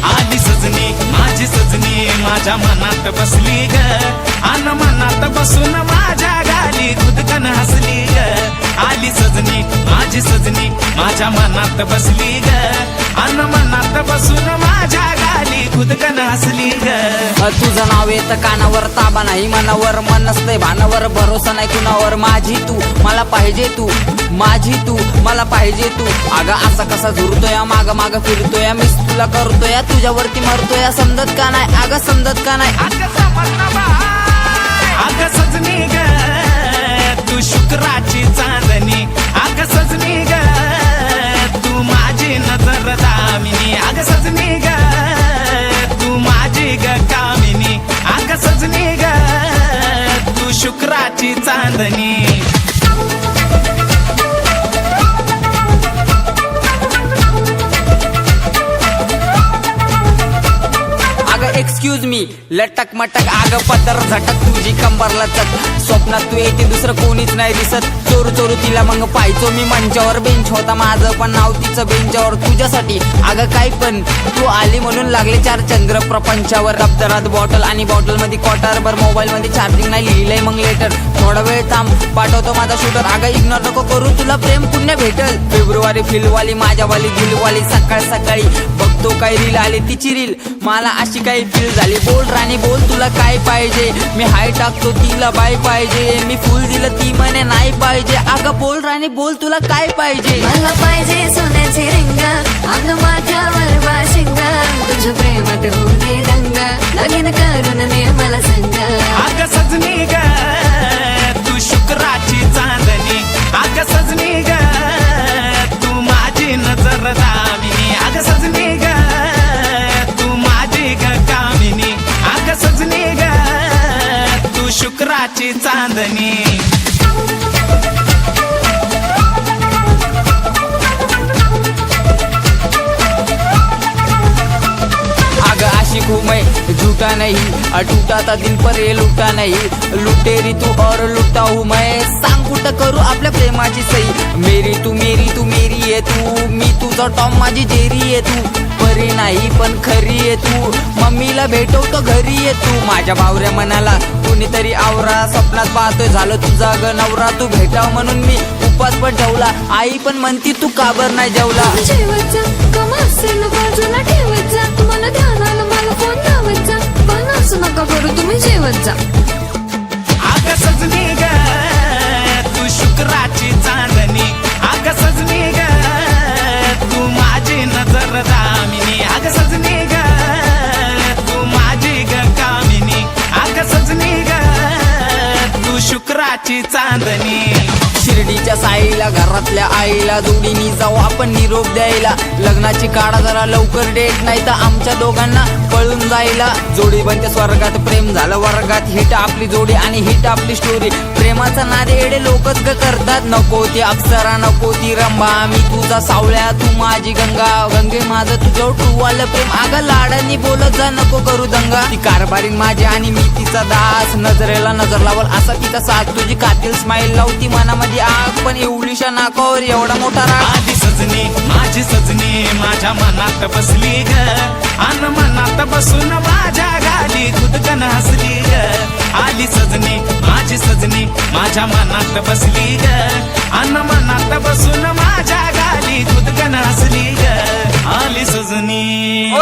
आली सजनी माझी सजनी माझ्या मनात बसली ग, अन मनात बसून माझ्या गाली खुदकन हसली ग। आली सजनी माझी सजनी माझ्या मनात बसली ग, अन मनात बसून माझ्या गाली खुदकन हसली ग। तुझं नाव येतं कानावर, ताबा नाही मनावर, मन नसतंय भानावर, भरोसा नाही कुणावर। माझी तू मला पाहिजे, तू माझी तू मला पाहिजे तू। अगं असा कसा झुरतोय, माग माग फिरतोय, मिस तुला करतोय, तुझ्यावरती मरतोय। समजत का नाही अगं, समजत का नाही अगं सजनी ग तू शुक्राची चांदणी, अगं सजनी ग तू माझी नजर दामिनी, अगं सजनी ग तू माझी ग कामिनी, अगं सजनी ग तू शुक्राची चांदणी। एक्सक्यूज मी लटक मटक, आग पदर झटक तुझी कंबर लचक। स्वप्नात तू येते दुसरं कोणीच नाही दिसत, चोरू चोरू तिला मग पाहायचो मी मंचावर। बेंच होता माझं पण नाव तिचं बेंचावर, तुझ्यासाठी अगं काय पण तू आली म्हणून लागले चार चंद्र प्रपंचावर। दप्तरात बॉटल आणि बॉटल मध्ये क्वार्टर भर, मोबाईल मध्ये चार्जिंग नाही लिहिलंय मग लेटर। थोडा वेळ थांब पाठवतो माझा शूटर, अगं इग्नोर नको करू तुला प्रेम पुण्य भेटल। फेब्रुवारी फिलवाली माझ्यावाली दिलवाली, सकाळ सकाळी बघतो काय रील आली तिची रील, मला अशी काही फील झाली। बोल राणी बोल तुला काय पाहिजे, मी हाय टाकतो तिला बाय पाहिजे, मी फुल दिलं ती म्हणे नाही पाहिजे। अगं बोल राणी बोल तुला काय पाहिजे। मला पाहिजे सोन्याची रिंग, अगं माझ्यावर बाशिंग, तुझ्या प्रेमात होऊ दे दंग, लगीन करून दे मला संग। अगं सजनी ग तू शुक्राची चांदणी, अगं सजनी ग तू माझी नजर दामिनी, अगं सजनी ग तू माझी ग कामिनी, अगं सजनी ग तू शुक्राची चांदणी। झूठा नहीं टूटा था दिल पर ये लुटा नहीं, लुटेरी तू और लुटा हूँ मैं। सांग कुठं करू आपल्या प्रेमाची सही, मेरी तू मेरी आहे तू, मी तुझा टॉम माझी जेरी आहे तू। परी नाही पण खरी आहे तू, मम्मीला भेटवतो घरी आहे तू। माझ्या बावऱ्या मनाला कोणीतरी आवरा, स्वप्नात पाहतोय झालं तुझा ग नवरा। तू भेटाव म्हणून मी उपास पण ठेवला, आई पण म्हणती तू काबर नाही जेवला। बाजूला ठेवत जा, तुम्हाला ध्यान आलं मला फोन लावत जा, पण असं नका करू तुम्ही जेवत जा। अगं सजनी ग तू शुक्राची चांदणी, अगं सजनी ग तू माझी नजर दामिनी, अगं सजनी ग तू माझी ग कामिनी, अगं सजनी ग तू शुक्राची चांदणी। शिर्डीच्या साईला घरातल्या आईला जोडीनी जाऊ आपण निरोप द्यायला, लग्नाची काढा जरा लवकर डेट नाही तर आमच्या दोघांना पळून जायला। जोडी बनते स्वर्गात प्रेम झालं वर्गात, हिट आपली जोडी आणि हिट आपली स्टोरी। प्रेमाचा नाद एडे लोकच ग करतात, नको ती अप्सरा नको ती रंभा, मी तुझा सावळ्या तू माझी गंगा। गंगे माझं तुझ्यावर टूवालं प्रेम, अगं लाडांनी बोलत जा नको करू दंगा। ती कारभारीन माझी आणि मी तिचा दास, नजरेला नजर लावल असा तिचा साथ। तुझी कातील स्माईल लावती मनामध्ये आग, पण एवढीशा नाकावर एवढा मोठा राग। आली सजनी माझी सजनी माझ्या मनात बसली ग, अन मनात बसून माझ्या गाली खुदकन हसली ग। आली सजनी माझी सजनी माझ्या मनात बसली ग, अन मनात बसून माझ्या गाली खुदकन हसली ग। आली सजनी